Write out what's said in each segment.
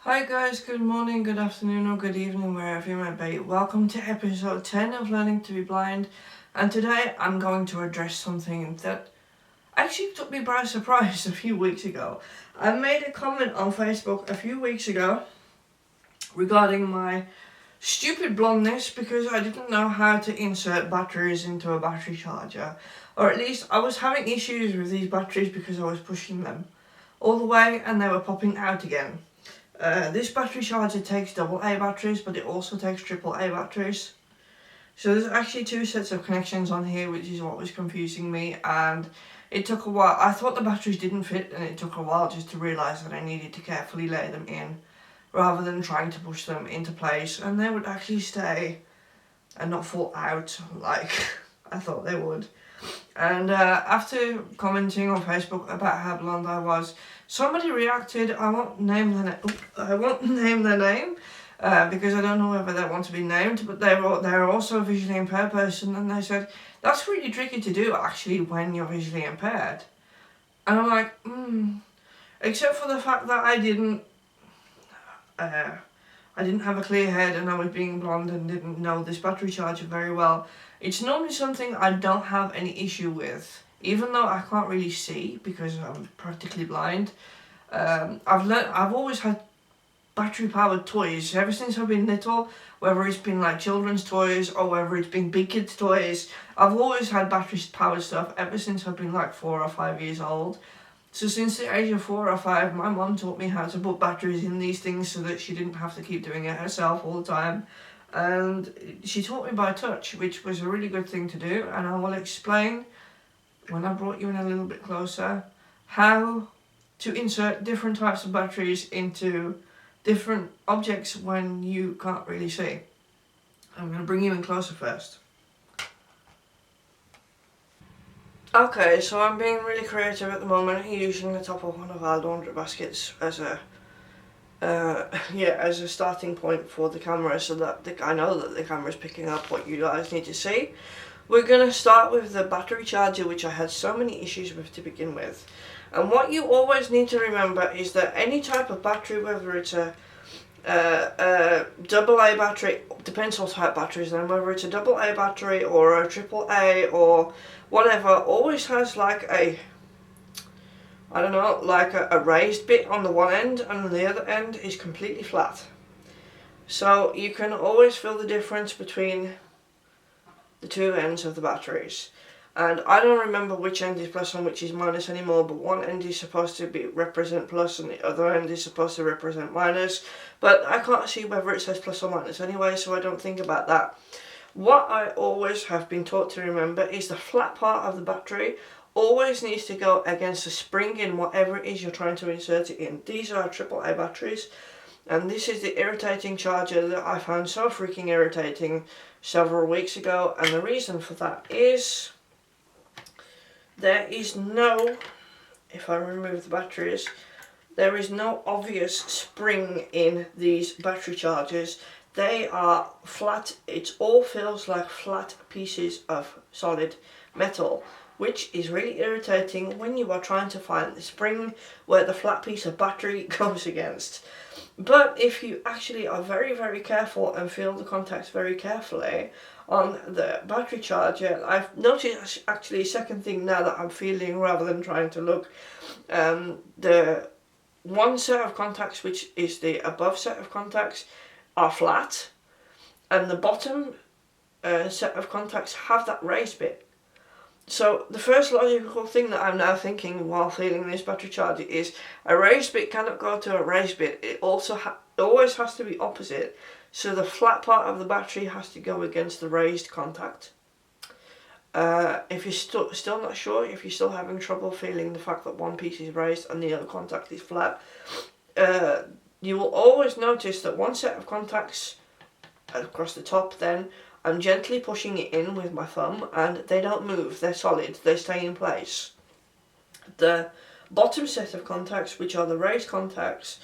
Hi guys, good morning, good afternoon or good evening wherever you might be. Welcome to episode 10 of Learning to be Blind, and today I'm going to address something that actually took me by surprise a few weeks ago. I made a comment on Facebook a few weeks ago regarding my stupid blondness because I didn't know how to insert batteries into a battery charger, or at least I was having issues with these batteries because I was pushing them all the way and they were popping out again. This battery charger takes AA batteries, but it also takes AAA batteries. So there's actually two sets of connections on here, which is what was confusing me, and it took a while. I thought the batteries didn't fit, and it took a while just to realise that I needed to carefully lay them in, rather than trying to push them into place, and they would actually stay and not fall out like I thought they would. And after commenting on Facebook about how blonde I was, somebody reacted. I won't name their name because I don't know whether they want to be named. But they're also a visually impaired person, and they said that's really tricky to do actually when you're visually impaired. And I'm like, except for the fact that I didn't have a clear head and I was being blonde and didn't know this battery charger very well. It's normally something I don't have any issue with, even though I can't really see because I'm practically blind. I've always had battery powered toys ever since I've been little, whether it's been like children's toys or whether it's been big kids toys. I've always had battery powered stuff ever since I've been like 4 or 5 years old. So since the age of 4 or 5, my mum taught me how to put batteries in these things so that she didn't have to keep doing it herself all the time. And she taught me by touch, which was a really good thing to do. And I will explain, when I brought you in a little bit closer, how to insert different types of batteries into different objects when you can't really see. I'm going to bring you in closer first. Okay, so I'm being really creative at the moment, using the top of one of our laundry baskets as a starting point for the camera, so that I know that the camera's picking up what you guys need to see. We're going to start with the battery charger, which I had so many issues with to begin with. And what you always need to remember is that any type of battery, whether it's a AA battery, depends what type of batteries then, whether it's a AA battery or a AAA or whatever, always has like a raised bit on the one end, and the other end is completely flat. So you can always feel the difference between the two ends of the batteries. And I don't remember which end is plus and which is minus anymore, but one end is supposed to represent plus and the other end is supposed to represent minus. But I can't see whether it says plus or minus anyway, so I don't think about that. What I always have been taught to remember is the flat part of the battery always needs to go against the spring in whatever it is you're trying to insert it in. These are AAA batteries, and this is the irritating charger that I found so freaking irritating several weeks ago, and the reason for that is there is no, if I remove the batteries, there is no obvious spring in these battery chargers. They are flat. It all feels like flat pieces of solid metal, which is really irritating when you are trying to find the spring where the flat piece of battery goes against. But if you actually are very, very careful and feel the contacts very carefully on the battery charger, I've noticed actually a second thing now that I'm feeling rather than trying to look. The one set of contacts, which is the above set of contacts, are flat, and the bottom set of contacts have that raised bit. So the first logical thing that I'm now thinking while feeling this battery charger is a raised bit cannot go to a raised bit. It also always has to be opposite. So the flat part of the battery has to go against the raised contact. If you're still not sure, if you're still having trouble feeling the fact that one piece is raised and the other contact is flat, you will always notice that one set of contacts across the top, then I'm gently pushing it in with my thumb and they don't move, they're solid, they stay in place. The bottom set of contacts, which are the raised contacts,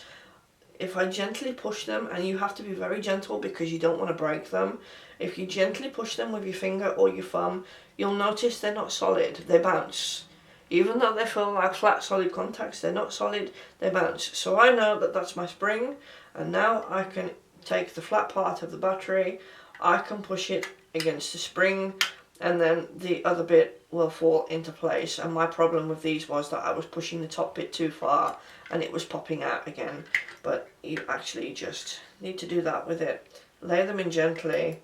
if I gently push them, and you have to be very gentle because you don't want to break them, if you gently push them with your finger or your thumb, you'll notice they're not solid, they bounce. Even though they feel like flat solid contacts, they're not solid, they bounce. So I know that that's my spring, and now I can take the flat part of the battery, I can push it against the spring, and then the other bit will fall into place. And my problem with these was that I was pushing the top bit too far and it was popping out again. But you actually just need to do that with it. Lay them in gently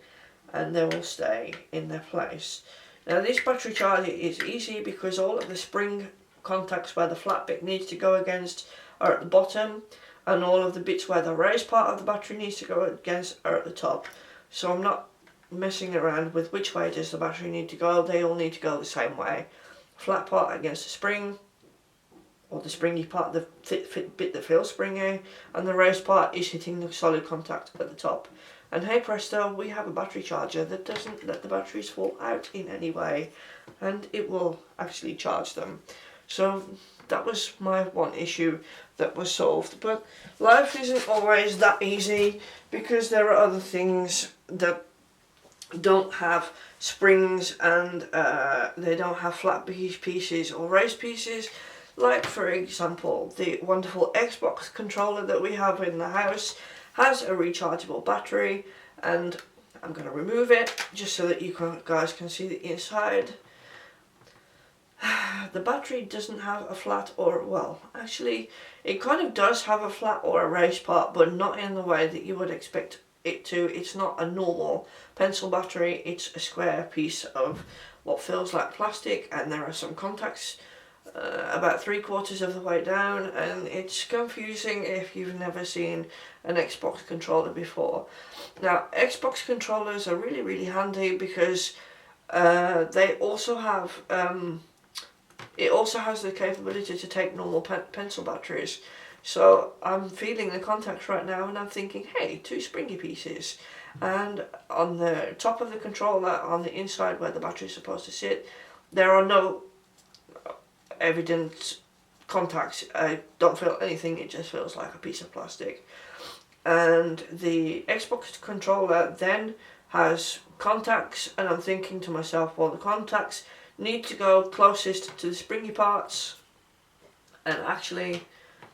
and they will stay in their place. Now this battery charger is easy because all of the spring contacts where the flat bit needs to go against are at the bottom, and all of the bits where the raised part of the battery needs to go against are at the top. So I'm not messing around with which way does the battery need to go. They all need to go the same way. Flat part against the spring, or the springy part, the fit bit that feels springy, and the raised part is hitting the solid contact at the top. And hey presto, we have a battery charger that doesn't let the batteries fall out in any way, and it will actually charge them. So that was my one issue that was solved. But life isn't always that easy, because there are other things that don't have springs, and they don't have flat pieces or raised pieces. Like for example, the wonderful Xbox controller that we have in the house has a rechargeable battery, and I'm going to remove it just so that you guys can see the inside. The battery doesn't have a flat or, well, actually it kind of does have a flat or a raised part, but not in the way that you would expect it to. It's not a normal pencil battery, it's a square piece of what feels like plastic, and there are some contacts about 3/4 of the way down, and it's confusing if you've never seen an Xbox controller before. Now Xbox controllers are really handy because they also have it also has the capability to take normal pencil batteries. So I'm feeling the contacts right now and I'm thinking, hey, 2 springy pieces, and on the top of the controller, on the inside where the battery is supposed to sit, there are no evident contacts. I don't feel anything, it just feels like a piece of plastic. And the Xbox controller then has contacts, and I'm thinking to myself, well, the contacts need to go closest to the springy parts. And actually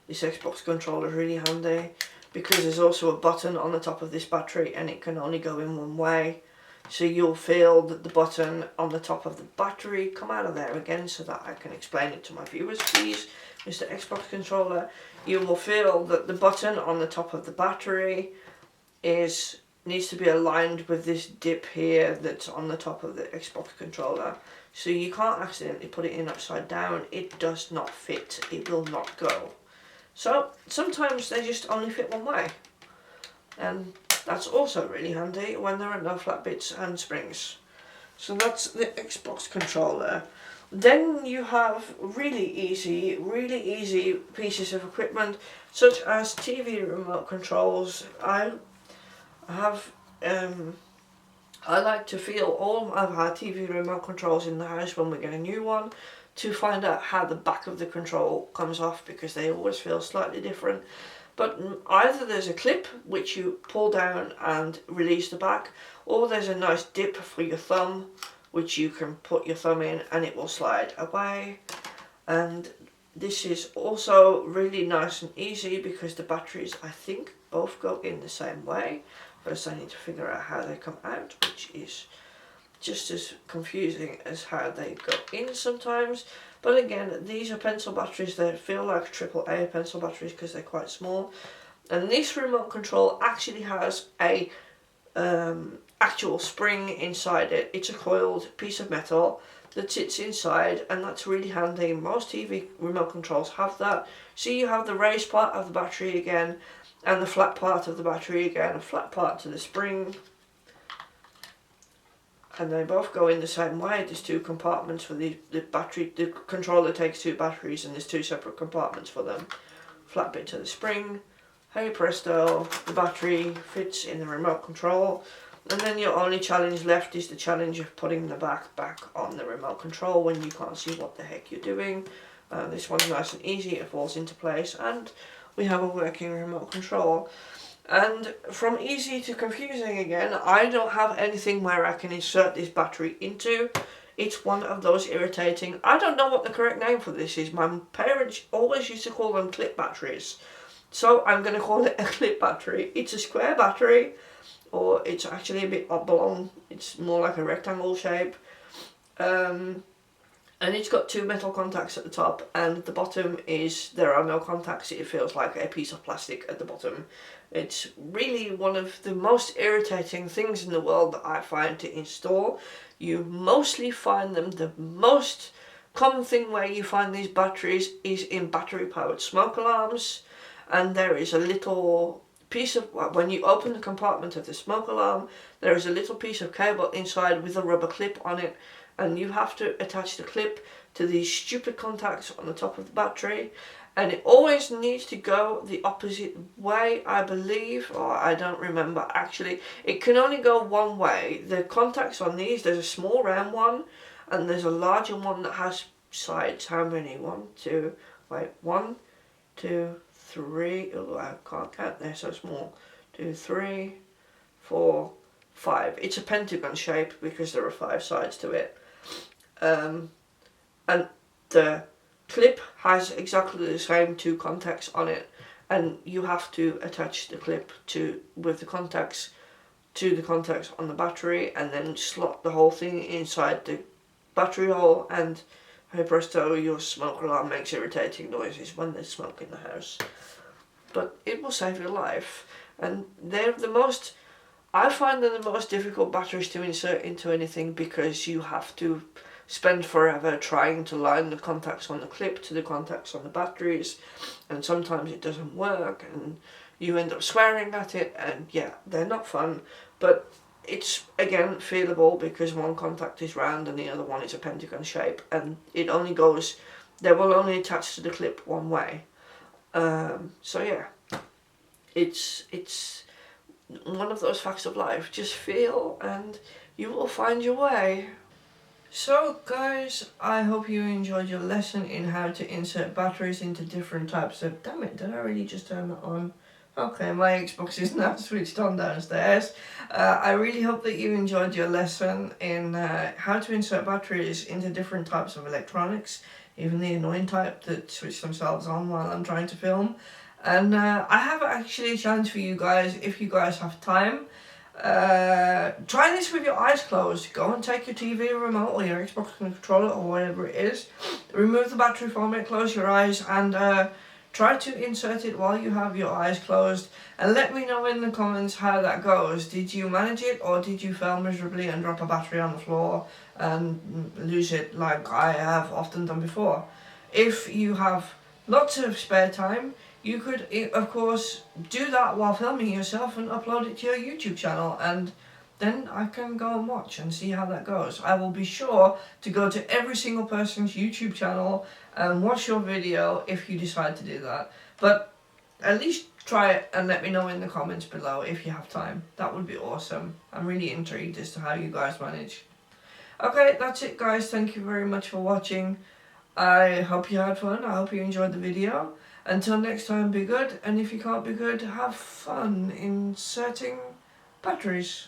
this Xbox controller is really handy because there's also a button on the top of this battery, and it can only go in one way. So you'll feel that the button on the top of the battery come out of there again, so that I can explain it to my viewers, please. Mr. Xbox controller, you will feel that the button on the top of the battery needs to be aligned with this dip here that's on the top of the Xbox controller. So you can't accidentally put it in upside down. It does not fit. It will not go. So sometimes they just only fit one way. And that's also really handy when there are no flat bits and springs. So that's the Xbox controller. Then you have really easy pieces of equipment, such as TV remote controls. I like to feel all of our TV remote controls in the house when we get a new one, to find out how the back of the control comes off, because they always feel slightly different. But either there's a clip which you pull down and release the back, or there's a nice dip for your thumb which you can put your thumb in and it will slide away. And this is also really nice and easy because the batteries, I think, both go in the same way. First I need to figure out how they come out, which is just as confusing as how they go in sometimes. But again, these are pencil batteries that feel like AAA pencil batteries because they're quite small. And this remote control actually has a actual spring inside it. It's a coiled piece of metal that sits inside, and that's really handy. Most TV remote controls have that. So you have the raised part of the battery again, and the flat part of the battery again, a flat part to the spring. And they both go in the same way. There's 2 compartments for the battery. The controller takes 2 batteries and there's 2 separate compartments for them. Flat bit to the spring. Hey presto, the battery fits in the remote control. And then your only challenge left is the challenge of putting the back on the remote control when you can't see what the heck you're doing. This one's nice and easy, it falls into place, and we have a working remote control. And from easy to confusing again, I don't have anything where I can insert this battery into. It's one of those irritating, I don't know what the correct name for this is. My parents always used to call them clip batteries. So I'm going to call it a clip battery. It's a square battery, or it's actually a bit oblong. It's more like a rectangle shape. And it's got 2 metal contacts at the top, and at the bottom there are no contacts. It feels like a piece of plastic at the bottom. It's really one of the most irritating things in the world that I find to install. You mostly find them, the most common thing where you find these batteries is in battery powered smoke alarms, and there is a little piece of, when you open the compartment of the smoke alarm, there is a little piece of cable inside with a rubber clip on it, and you have to attach the clip to these stupid contacts on the top of the battery, and it always needs to go the opposite way, I believe, or I don't remember actually. It can only go one way. The contacts on these, there's a small round one and there's a larger one that has sides. How many? 1, 2, 3, oh, I can't count, they're so small. 2, 3, 4, 5. It's a pentagon shape because there are 5 sides to it. And the clip has exactly the same 2 contacts on it, and you have to attach the clip with the contacts to the contacts on the battery, and then slot the whole thing inside the battery hole, and hey presto, your smoke alarm makes irritating noises when there's smoke in the house. But it will save your life, and they're I find them the most difficult batteries to insert into anything, because you have to spend forever trying to line the contacts on the clip to the contacts on the batteries, and sometimes it doesn't work and you end up swearing at it, and yeah, they're not fun. But it's again feelable because one contact is round and the other one is a pentagon shape, and they will only attach to the clip one way. So yeah, it's one of those facts of life. Just feel and you will find your way. So guys, I hope you enjoyed your lesson in how to insert batteries into different types of... Damn it, did I really just turn that on? Okay, my Xbox is now switched on downstairs. I really hope that you enjoyed your lesson in how to insert batteries into different types of electronics, even the annoying type that switch themselves on while I'm trying to film. And I have actually a challenge for you guys, if you guys have time. Try this with your eyes closed. Go and take your TV remote or your Xbox controller or whatever it is, remove the battery from it, close your eyes, and try to insert it while you have your eyes closed, and let me know in the comments how that goes. Did you manage it, or did you fail miserably and drop a battery on the floor and lose it like I have often done before? If you have lots of spare time, you could, of course, do that while filming yourself and upload it to your YouTube channel, and then I can go and watch and see how that goes. I will be sure to go to every single person's YouTube channel and watch your video if you decide to do that. But at least try it and let me know in the comments below if you have time. That would be awesome. I'm really intrigued as to how you guys manage. Okay, that's it guys. Thank you very much for watching. I hope you had fun. I hope you enjoyed the video. Until next time, be good, and if you can't be good, have fun inserting batteries.